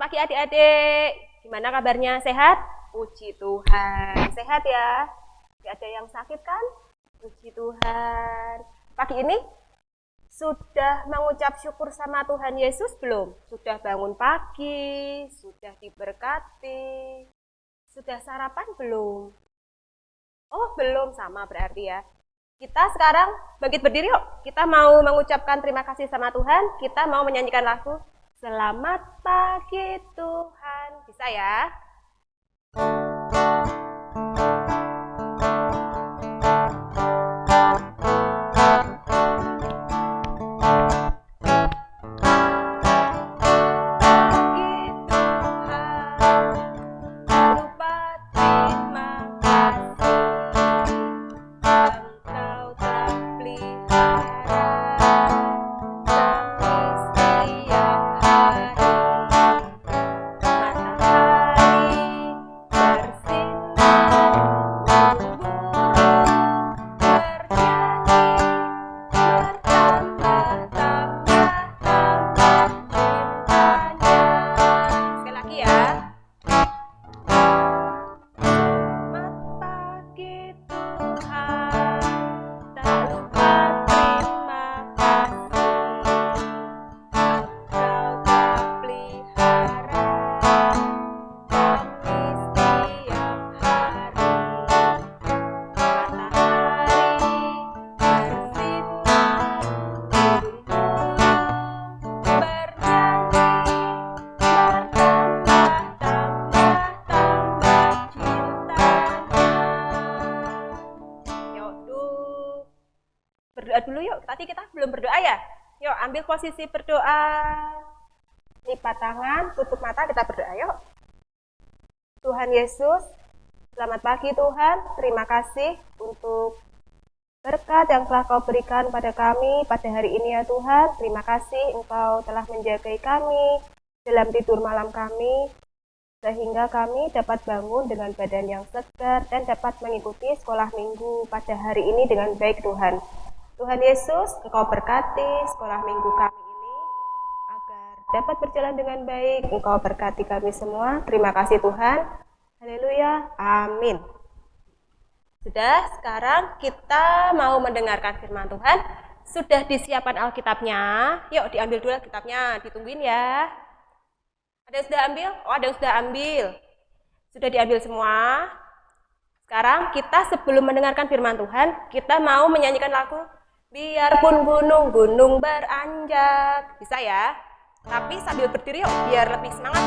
pagi adik-adik. Gimana kabarnya? Sehat? Puji Tuhan. Sehat ya? Tidak ada yang sakit kan? Puji Tuhan. Pagi ini sudah mengucap syukur sama Tuhan Yesus belum? Sudah bangun pagi? Sudah diberkati? Sudah sarapan belum? Oh belum, sama berarti ya. Kita sekarang bangkit berdiri yuk. Kita mau mengucapkan terima kasih sama Tuhan. Kita mau menyanyikan lagu Selamat Pagi Tuhan. Bisa ya? Berdoa dulu yuk, tadi kita belum berdoa ya. Yuk ambil posisi berdoa, lipat tangan, tutup mata, kita berdoa yuk. Tuhan Yesus, selamat pagi Tuhan, terima kasih untuk berkat yang telah Kau berikan pada kami pada hari ini ya Tuhan. Terima kasih Engkau telah menjagai kami dalam tidur malam kami, sehingga kami dapat bangun dengan badan yang segar dan dapat mengikuti sekolah minggu pada hari ini dengan baik Tuhan. Tuhan Yesus, Engkau berkati sekolah minggu kami ini agar dapat berjalan dengan baik. Engkau berkati kami semua. Terima kasih Tuhan. Haleluya. Amin. Sudah, sekarang kita mau mendengarkan firman Tuhan. Sudah disiapkan Alkitabnya. Yuk diambil dulu Alkitabnya, ditungguin ya. Ada yang sudah ambil? Oh, ada yang sudah ambil. Sudah diambil semua. Sekarang kita sebelum mendengarkan firman Tuhan, kita mau menyanyikan lagu Biarpun gunung-gunung beranjak. Bisa ya? Tapi sambil berdiri yuk, biar lebih semangat.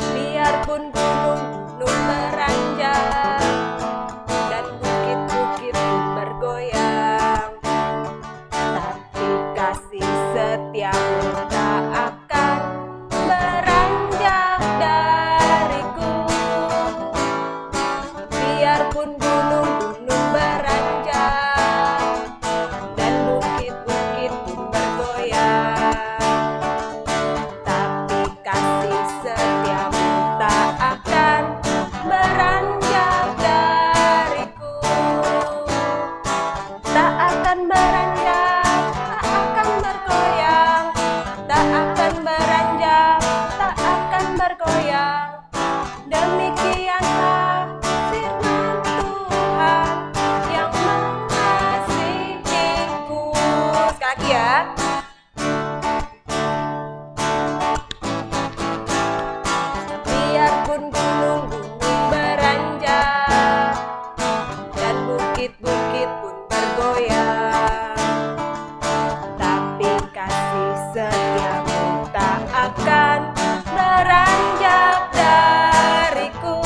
Biarpun gunung-gunung beranjak dan bukit-bukit bergoyang, tapi kasih setiamu tak akan beranjak dariku. Biarpun gunung-gunung beranjak dan bukit-bukit pun bergoyang, tapi kasih setiamu tak akan beranjak dariku. Tak akan beranjak, tak akan bergoyang, tak akan beranjak, tak akan bergoyang. Demikianlah firman Tuhan yang mengasihiku. Sekali lagi ya. Biarpun gunung-gunung beranjak dan bukit-bukit pun bergoyang, tapi kasih setiamu tak akan beranjak dariku.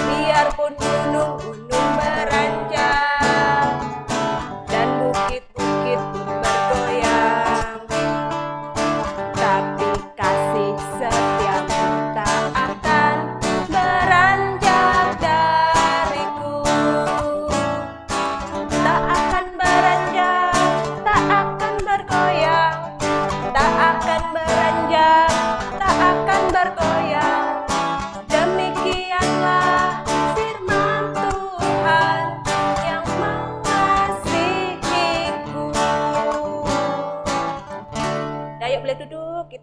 Biarpun gunung-gunung beranjak dan bukit-bukit pun bergoyang, tapi kasih setiamu tak akan beranjak dariku. Tak akan beranjak, tak akan bergoyang, tak akan beranjak, tak akan bergoyang. Demikianlah firman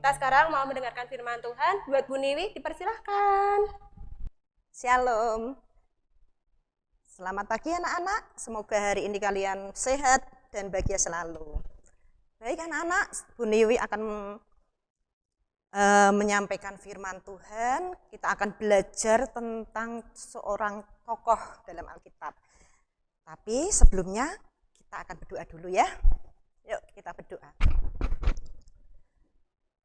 Kita sekarang mau mendengarkan firman Tuhan. Buat Bu Niwi, dipersilahkan. Shalom. Selamat pagi anak-anak. Semoga hari ini kalian sehat dan bahagia selalu. Baik anak-anak, Bu Niwi akan menyampaikan firman Tuhan. Kita akan belajar tentang seorang tokoh dalam Alkitab. Tapi sebelumnya kita akan berdoa dulu ya. Yuk kita berdoa.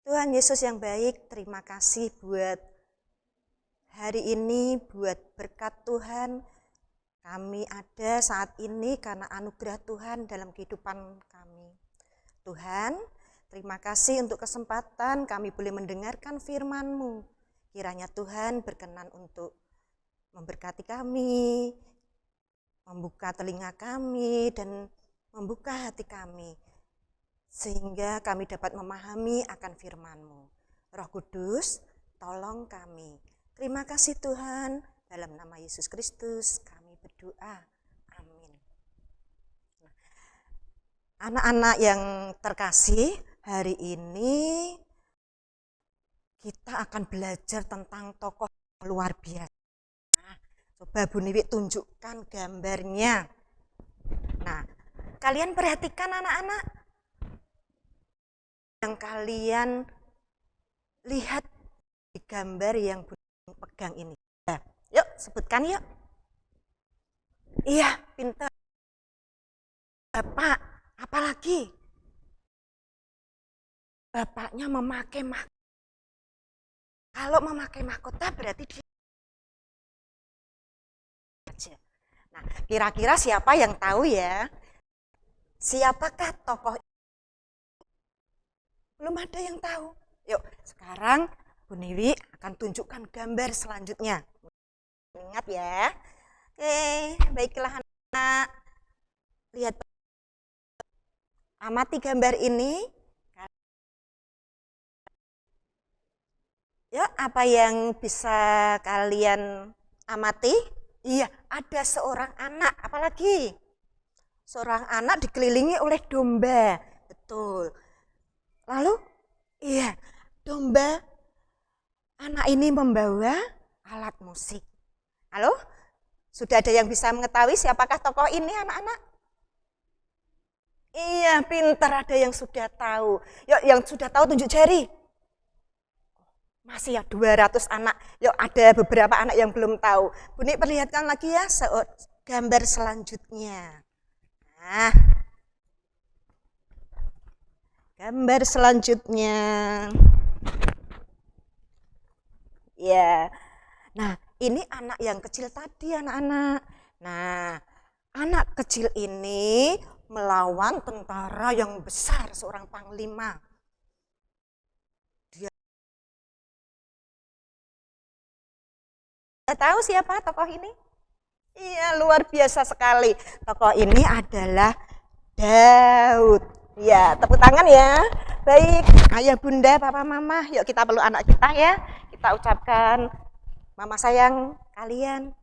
Tuhan Yesus yang baik, terima kasih buat hari ini, buat berkat Tuhan. Kami ada saat ini karena anugerah Tuhan dalam kehidupan kami. Tuhan, terima kasih untuk kesempatan kami boleh mendengarkan firman-Mu. Kiranya Tuhan berkenan untuk memberkati kami, membuka telinga kami, dan membuka hati kami. Sehingga kami dapat memahami akan firman-Mu. Roh Kudus, tolong kami. Terima kasih Tuhan, dalam nama Yesus Kristus kami berdoa. Amin. Anak-anak yang terkasih, hari ini kita akan belajar tentang tokoh luar biasa. Nah, coba Bu Niwi tunjukkan gambarnya. Nah, kalian perhatikan anak-anak. Yang kalian lihat di gambar yang Bu pegang ini. Nah, yuk sebutkan yuk. Iya, pintar. Bapak, apalagi? Bapaknya memakai mahkota. Kalau memakai mahkota berarti dia. Nah, kira-kira siapa yang tahu ya? Siapakah tokoh? Belum ada yang tahu. Yuk, sekarang Bu Niwi akan tunjukkan gambar selanjutnya. Ingat ya. Oke, baiklah anak. Lihat. Amati gambar ini. Ya, apa yang bisa kalian amati? Iya, ada seorang anak. Apalagi? Seorang anak dikelilingi oleh domba. Betul. Lalu, iya, domba anak ini membawa alat musik. Halo? Sudah ada yang bisa mengetahui siapakah tokoh ini anak-anak? Iya, pintar, ada yang sudah tahu. Yuk, yang sudah tahu tunjuk jari. Masih ya 200 anak. Yuk, ada beberapa anak yang belum tahu. Bu Nik perlihatkan lagi ya gambar selanjutnya. Nah, gambar selanjutnya. Ya. Nah, ini anak yang kecil tadi anak-anak. Nah, anak kecil ini melawan tentara yang besar, seorang panglima. Dia tahu siapa tokoh ini? Iya, luar biasa sekali. Tokoh ini adalah Daud. Ya, tepuk tangan ya. Baik, ayah bunda, papa mama, yuk kita peluk anak kita ya. Kita ucapkan, mama sayang kalian,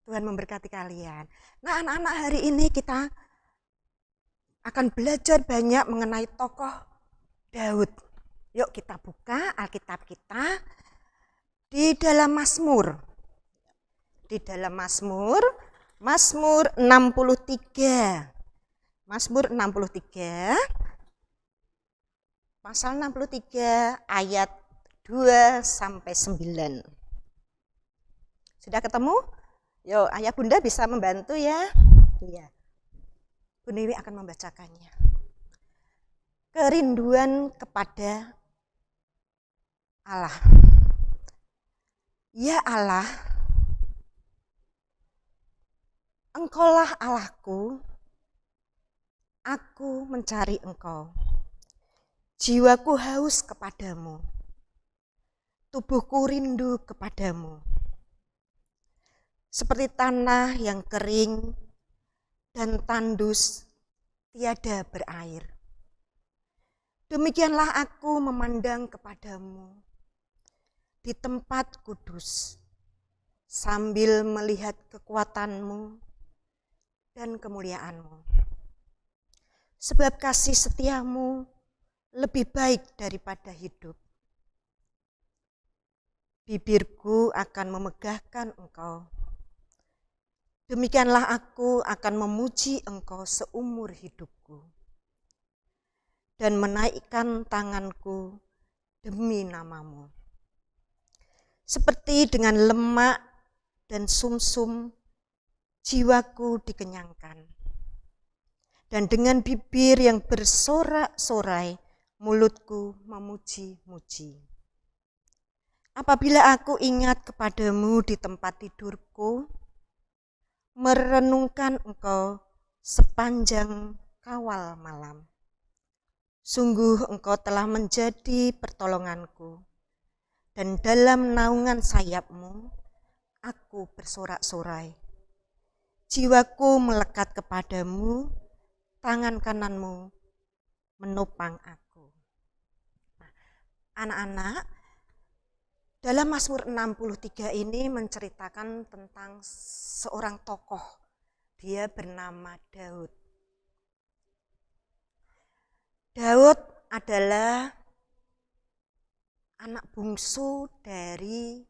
Tuhan memberkati kalian. Nah anak-anak, hari ini kita akan belajar banyak mengenai tokoh Daud. Yuk kita buka Alkitab kita di dalam Mazmur. Di dalam Mazmur 63. Mazmur 63, pasal 63 ayat 2 sampai 9. Sudah ketemu? Yuk, ayah bunda bisa membantu ya. Iya. Bu Niwi akan membacakannya. Kerinduan kepada Allah. Ya Allah, Engkaulah Allahku. Aku mencari Engkau. Jiwaku haus kepadamu. Tubuhku rindu kepadamu. Seperti tanah yang kering dan tandus tiada berair. Demikianlah aku memandang kepadamu di tempat kudus, sambil melihat kekuatanmu dan kemuliaanmu. Sebab kasih setiamu lebih baik daripada hidup. bibirku akan memegahkan Engkau. Demikianlah aku akan memuji Engkau seumur hidupku dan menaikkan tanganku demi nama-Mu. Seperti dengan lemak dan sumsum, jiwaku dikenyangkan. Dan dengan bibir yang bersorak-sorai, mulutku memuji-muji. Apabila aku ingat kepadamu di tempat tidurku, merenungkan Engkau sepanjang kawal malam. Sungguh Engkau telah menjadi pertolonganku, dan dalam naungan sayap-Mu, aku bersorak-sorai. Jiwaku melekat kepadamu, tangan kanan-Mu menopang aku. Nah, anak-anak, dalam Mazmur 63 ini menceritakan tentang seorang tokoh. Dia bernama Daud. Daud adalah anak bungsu dari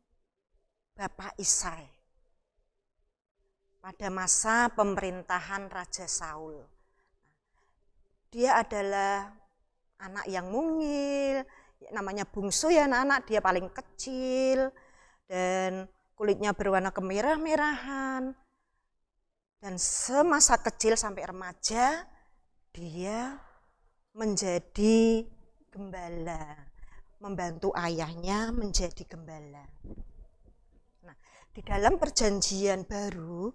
Bapak Isai pada masa pemerintahan Raja Saul. Dia adalah anak yang mungil, namanya bungsu ya anak-anak, dia paling kecil dan kulitnya berwarna kemerah-merahan. Dan semasa kecil sampai remaja dia menjadi gembala, membantu ayahnya menjadi gembala. Nah, di dalam Perjanjian Baru,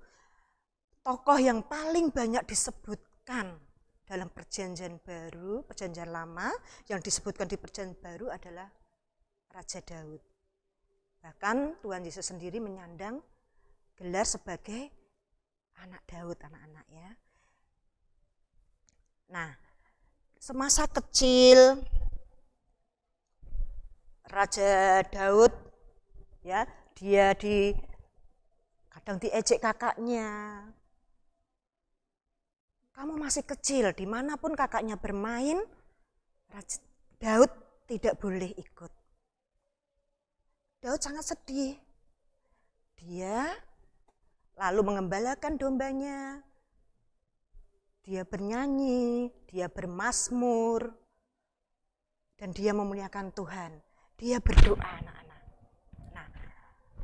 tokoh yang paling banyak disebutkan dalam Perjanjian Baru, Perjanjian Lama yang disebutkan di Perjanjian Baru adalah Raja Daud. Bahkan Tuhan Yesus sendiri menyandang gelar sebagai anak Daud, anak-anak ya. Nah, semasa kecil Raja Daud ya, dia kadang diejek kakaknya. Kamu masih kecil, dimanapun kakaknya bermain, Daud tidak boleh ikut. Daud sangat sedih. Dia lalu mengembalakan dombanya. Dia bernyanyi, dia bermazmur, dan dia memuliakan Tuhan. Dia berdoa, anak-anak. Nah,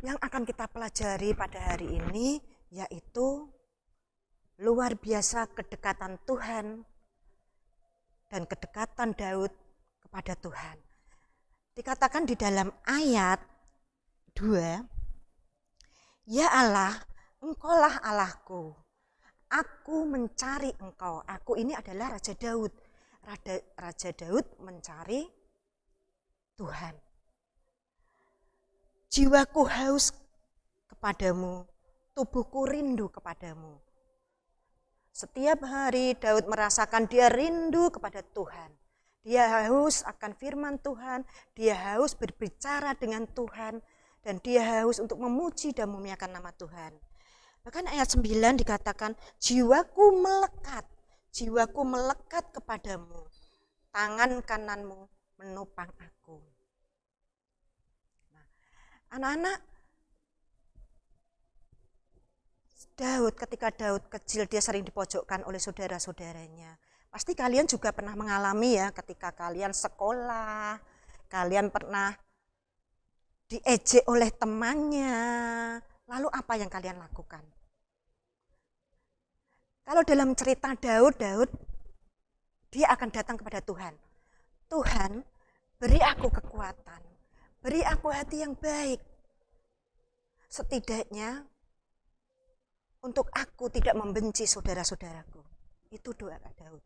yang akan kita pelajari pada hari ini yaitu luar biasa kedekatan Tuhan dan kedekatan Daud kepada Tuhan. Dikatakan di dalam ayat 2, ya Allah, Engkaulah Allahku, aku mencari Engkau. Aku ini adalah Raja Daud. Raja Daud mencari Tuhan. Jiwaku haus kepadamu, tubuhku rindu kepadamu. Setiap hari Daud merasakan dia rindu kepada Tuhan. Dia haus akan firman Tuhan, dia haus berbicara dengan Tuhan, dan dia haus untuk memuji dan memuliakan nama Tuhan. Bahkan ayat 9 dikatakan, jiwaku melekat kepadamu, tangan kananmu menopang aku. Nah, anak-anak, ketika Daud kecil dia sering dipojokkan oleh saudara-saudaranya. Pasti kalian juga pernah mengalami ya ketika kalian sekolah, kalian pernah diejek oleh temannya. Lalu apa yang kalian lakukan? Kalau dalam cerita Daud dia akan datang kepada Tuhan. Tuhan, beri aku kekuatan, beri aku hati yang baik. Setidaknya untuk aku tidak membenci saudara-saudaraku. Itu doa Daud.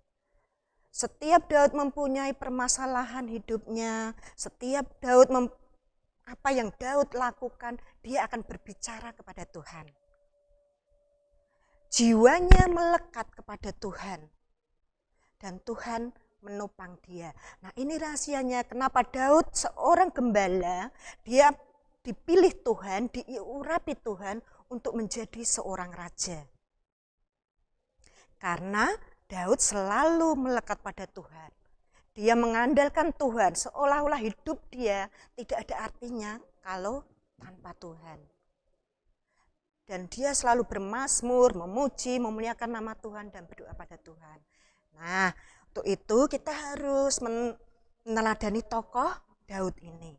Setiap Daud mempunyai permasalahan hidupnya, setiap apa yang Daud lakukan, dia akan berbicara kepada Tuhan. Jiwanya melekat kepada Tuhan. Dan Tuhan menopang dia. Nah, ini rahasianya kenapa Daud seorang gembala, dia dipilih Tuhan, diurapi Tuhan untuk menjadi seorang raja. Karena Daud selalu melekat pada Tuhan. Dia mengandalkan Tuhan, seolah-olah hidup dia tidak ada artinya kalau tanpa Tuhan. Dan dia selalu bermazmur, memuji, memuliakan nama Tuhan dan berdoa pada Tuhan. Nah, untuk itu kita harus meneladani tokoh Daud ini.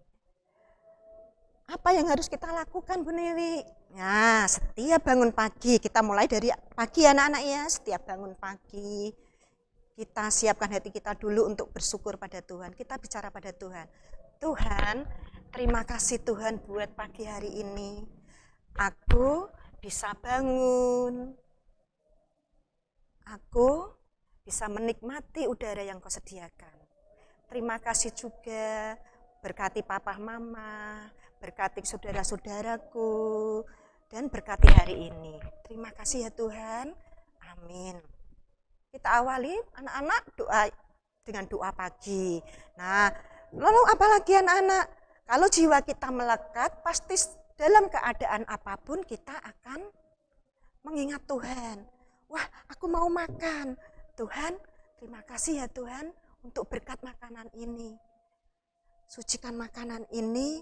Apa yang harus kita lakukan, Bu Newi? Nah, setiap bangun pagi, kita mulai dari pagi anak-anak ya, setiap bangun pagi, kita siapkan hati kita dulu untuk bersyukur pada Tuhan. Kita bicara pada Tuhan. Tuhan, terima kasih Tuhan buat pagi hari ini. Aku bisa bangun. Aku bisa menikmati udara yang Kau sediakan. Terima kasih juga berkati papa mama, berkati saudara-saudaraku, dan berkati hari ini. Terima kasih ya Tuhan. Amin. Kita awali anak-anak doa dengan doa pagi. Nah, lalu apalagi anak-anak? Kalau jiwa kita melekat, pasti dalam keadaan apapun kita akan mengingat Tuhan. Wah, aku mau makan. Tuhan, terima kasih ya Tuhan untuk berkat makanan ini. Sucikan makanan ini,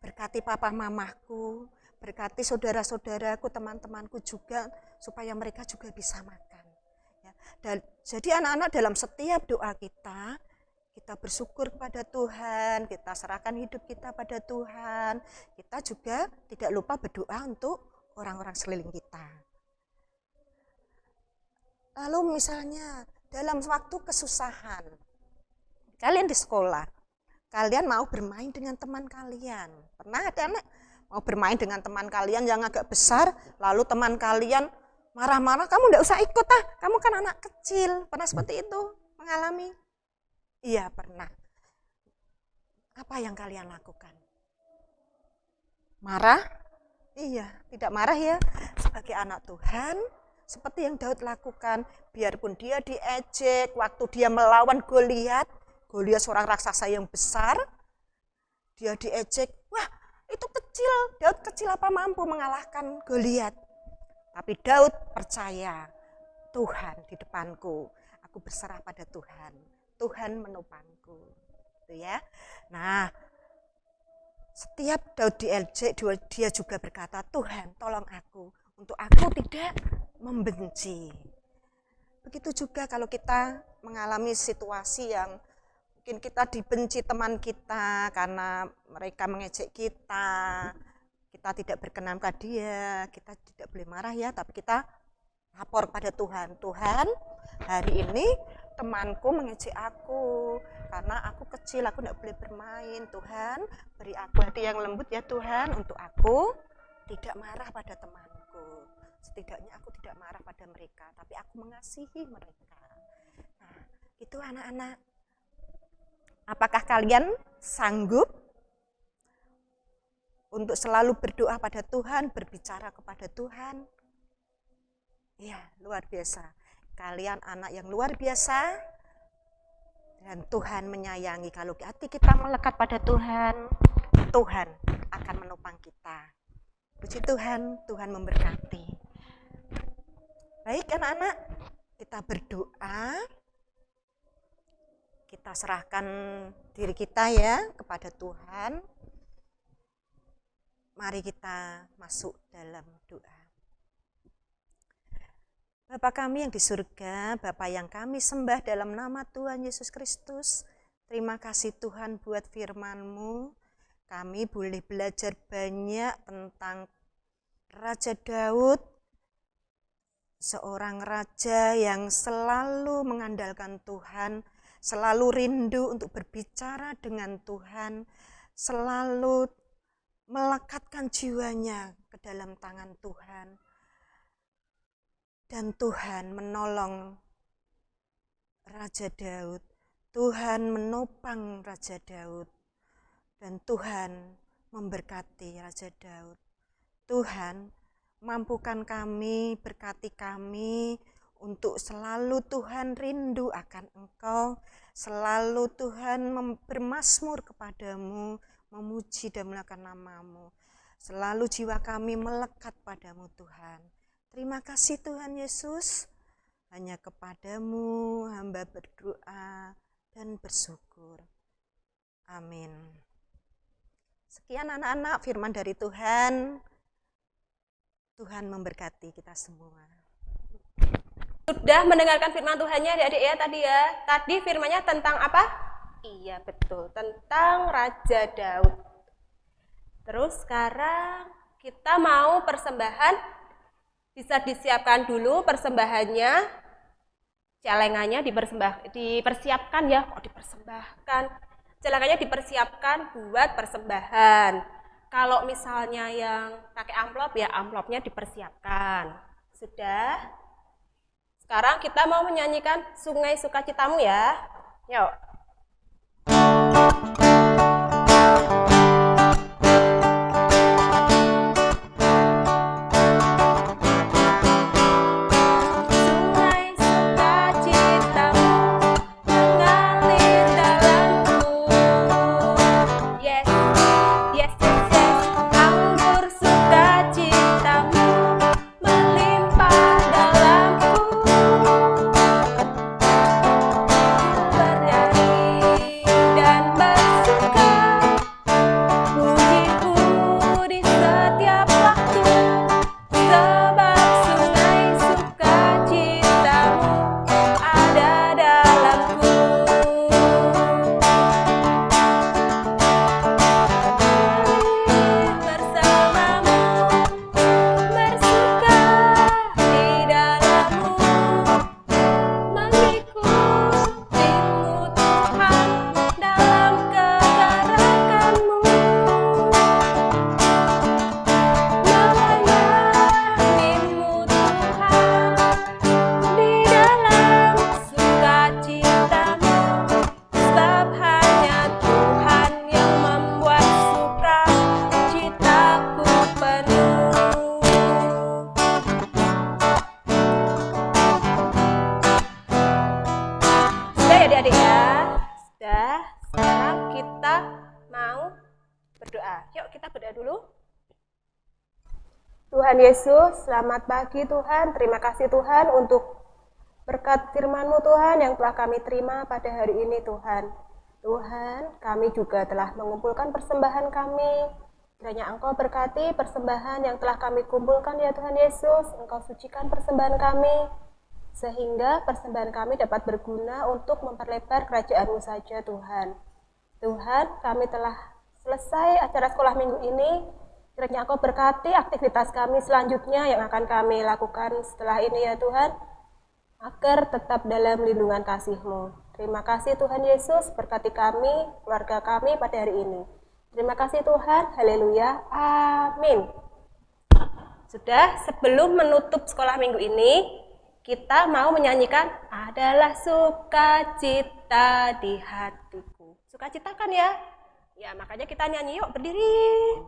berkati papa mamaku, berkati saudara-saudaraku, teman-temanku juga, supaya mereka juga bisa makan. Ya. Dan, jadi anak-anak dalam setiap doa kita bersyukur kepada Tuhan, kita serahkan hidup kita pada Tuhan. Kita juga tidak lupa berdoa untuk orang-orang sekeliling kita. Lalu misalnya dalam waktu kesusahan, kalian di sekolah, kalian mau bermain dengan teman kalian. Pernah ada anak mau bermain dengan teman kalian yang agak besar, lalu teman kalian marah-marah, kamu enggak usah ikut kamu kan anak kecil. Pernah seperti itu? Mengalami? Iya, pernah. Apa yang kalian lakukan? Marah? Iya, tidak marah ya. Sebagai anak Tuhan, seperti yang Daud lakukan, biarpun dia diejek, waktu dia melawan Goliat seorang raksasa yang besar, dia diejek, wah itu kecil, Daud kecil apa mampu mengalahkan Goliat. Tapi Daud percaya, Tuhan di depanku, aku berserah pada Tuhan, Tuhan menopangku. Gitu ya. Nah, setiap Daud diejek, dia juga berkata, Tuhan tolong aku, untuk aku tidak membenci. Begitu juga kalau kita mengalami situasi yang mungkin kita dibenci teman kita karena mereka mengejek kita tidak berkenan pada dia, kita tidak boleh marah ya, tapi kita lapor pada Tuhan. Tuhan, hari ini temanku mengejek aku karena aku kecil, aku tidak boleh bermain. Tuhan, beri aku hati yang lembut ya Tuhan, untuk aku tidak marah pada temanku. Setidaknya aku tidak marah pada mereka, tapi aku mengasihi mereka. Nah, itu anak-anak. Apakah kalian sanggup untuk selalu berdoa pada Tuhan, berbicara kepada Tuhan? Ya, luar biasa. Kalian anak yang luar biasa, dan Tuhan menyayangi. Kalau hati kita melekat pada Tuhan, Tuhan akan menopang kita. Puji Tuhan, Tuhan memberkati. Baik anak-anak, kita berdoa, kita serahkan diri kita ya kepada Tuhan. Mari kita masuk dalam doa. Bapa kami yang di surga, Bapa yang kami sembah dalam nama Tuhan Yesus Kristus, terima kasih Tuhan buat firman-Mu. Kami boleh belajar banyak tentang Raja Daud, seorang raja yang selalu mengandalkan Tuhan, selalu rindu untuk berbicara dengan Tuhan, selalu melekatkan jiwanya ke dalam tangan Tuhan. Dan Tuhan menolong Raja Daud, Tuhan menopang Raja Daud, dan Tuhan memberkati Raja Daud. Tuhan, mampukan kami, berkati kami untuk selalu Tuhan rindu akan Engkau, selalu Tuhan bermazmur kepadamu, memuji dan memuliakan nama-Mu. Selalu jiwa kami melekat padamu Tuhan. Terima kasih Tuhan Yesus, hanya kepadamu hamba berdoa dan bersyukur. Amin. Sekian anak-anak firman dari Tuhan. Tuhan memberkati kita semua. Sudah mendengarkan firman Tuhannya adik-adik ya tadi ya. Tadi firmannya tentang apa? Iya betul, tentang Raja Daud. Terus sekarang kita mau persembahan. Bisa disiapkan dulu persembahannya. Celengannya dipersiapkan ya. Kok dipersembahkan? Celengannya dipersiapkan buat persembahan. Kalau misalnya yang pakai amplop ya amplopnya dipersiapkan. Sudah? Sekarang kita mau menyanyikan Sungai Sukacitamu ya. Yuk. Adik-adik ya, sudah. Sekarang kita mau berdoa. Yuk kita berdoa dulu. Tuhan Yesus, selamat pagi Tuhan. Terima kasih Tuhan untuk berkat firman-Mu Tuhan yang telah kami terima pada hari ini Tuhan. Tuhan, kami juga telah mengumpulkan persembahan kami. Kiranya Engkau berkati persembahan yang telah kami kumpulkan ya Tuhan Yesus. Engkau sucikan persembahan kami, sehingga persembahan kami dapat berguna untuk memperlebar kerajaan-Mu saja Tuhan. Tuhan, kami telah selesai acara sekolah minggu ini. Kiranya Engkau berkati aktivitas kami selanjutnya yang akan kami lakukan setelah ini ya Tuhan, agar tetap dalam lindungan kasih-Mu. Terima kasih Tuhan Yesus, berkati kami, keluarga kami pada hari ini. Terima kasih Tuhan, haleluya, amin. Sudah, sebelum menutup sekolah minggu ini, kita mau menyanyikan Adalah Sukacita di Hatiku. Sukacita kan ya? Ya, makanya kita nyanyi yuk, berdiri.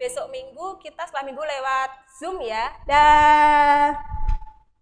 Besok minggu kita setelah minggu lewat Zoom ya. Dah.